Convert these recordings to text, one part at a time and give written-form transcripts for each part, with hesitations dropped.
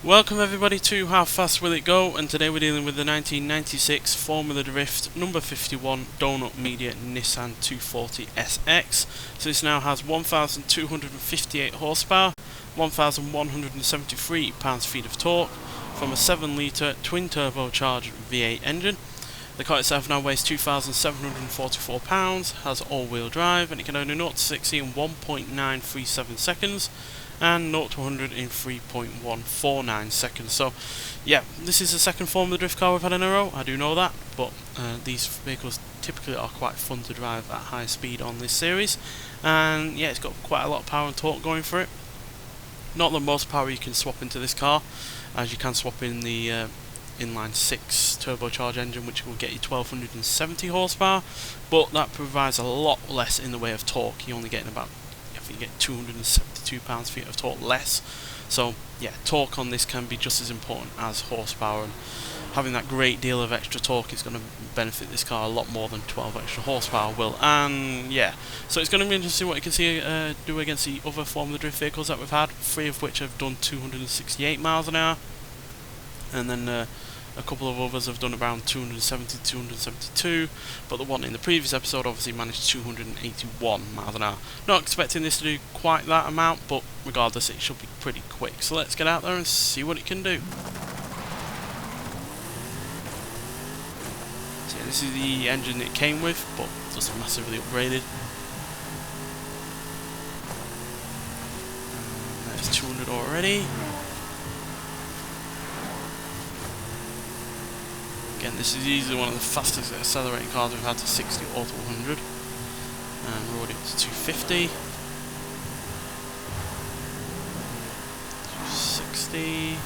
Welcome everybody to How Fast Will It Go, and today we're dealing with the 1996 Formula Drift number 51 Donut Media Nissan 240SX. So this now has 1,258 horsepower, 1,173 pounds-feet of torque from a 7-litre twin-turbocharged V8 engine. The car itself now weighs 2,744 pounds, has all-wheel drive, and it can only 0 to 60 in 1.937 seconds. And 0 to 100 in 3.149 seconds. So yeah, this is the second Formula Drift car we've had in a row, I do know that, but these vehicles typically are quite fun to drive at high speed on this series, and yeah, it's got quite a lot of power and torque going for it. Not the most power you can swap into this car, as you can swap in the inline 6 turbocharged engine, which will get you 1,270 horsepower, but that provides a lot less in the way of torque. You're only getting about, you get 272 pounds-feet of torque less. So yeah, torque on this can be just as important as horsepower, and having that great deal of extra torque is going to benefit this car a lot more than 12 extra horsepower will. And yeah, so it's going to be interesting what you can see do against the other Formula Drift vehicles that we've had, 3 of which have done 268 miles an hour, and then a couple of others have done around 270, 272, but the one in the previous episode obviously managed 281 miles an hour. Not expecting this to do quite that amount, but regardless it should be pretty quick. So let's get out there and see what it can do. So yeah, this is the engine it came with, but just massively upgraded. There's 200 already. Again, this is easily one of the fastest accelerating cars we've had, to 60 or to 100. And we're already up to 250. 260.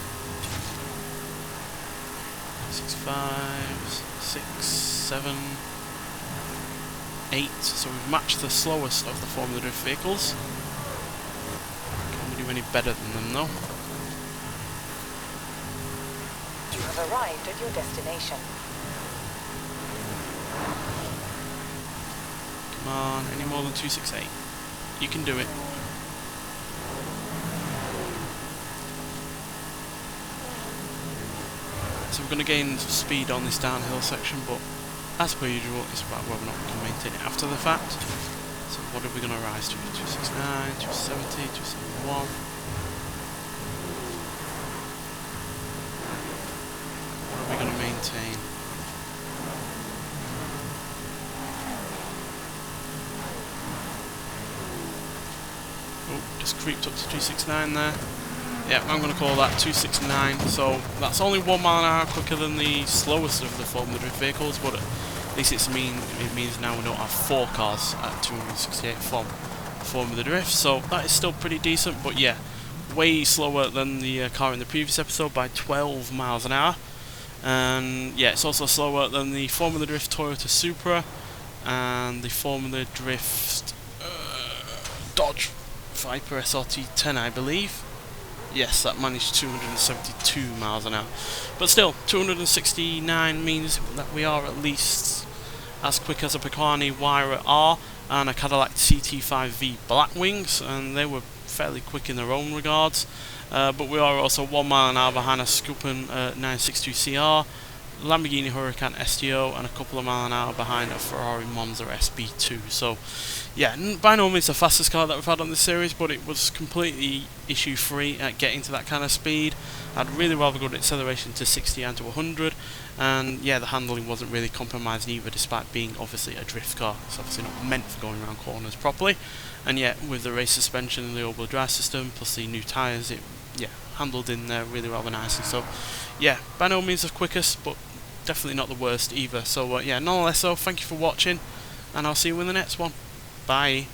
65. 6, 7, 8. So we've matched the slowest of the Formula Drift vehicles. Can we do any better than them though? You have arrived at your destination. Come on, any more than 268. You can do it. So we're going to gain speed on this downhill section, but as per usual, it's about whether or not we can maintain it after the fact. So what are we going to rise to? 269, 270, 271. We're going to maintain. Oh, just creeped up to 269 there. Yeah, I'm going to call that 269. So that's only 1 mile an hour quicker than the slowest of the Formula Drift vehicles, but at least it means now we don't have 4 cars at 268 from Formula Drift. So that is still pretty decent, but yeah, way slower than the car in the previous episode by 12 miles an hour. And yeah, it's also slower than the Formula Drift Toyota Supra and the Formula Drift Dodge Viper SRT 10, I believe. Yes, that managed 272 miles an hour. But still, 269 means that we are at least as quick as a Picani Wyra R and a Cadillac CT5V Blackwings, and they were fairly quick in their own regards. But we are also 1 mile an hour behind a Scoopin 962CR, Lamborghini Huracan STO, and a couple of miles an hour behind a Ferrari Monza SB2. So yeah, by no means the fastest car that we've had on this series, but it was completely issue-free at getting to that kind of speed. Had really rather good acceleration to 60 and to 100, and yeah, the handling wasn't really compromised either, despite being obviously a drift car. It's obviously not meant for going around corners properly, and yet with the race suspension and the all-wheel drive system plus the new tyres, it handled in there really rather nicely. So yeah, by no means the quickest, but definitely not the worst either. So yeah, nonetheless, so thank you for watching, and I'll see you in the next one. Bye.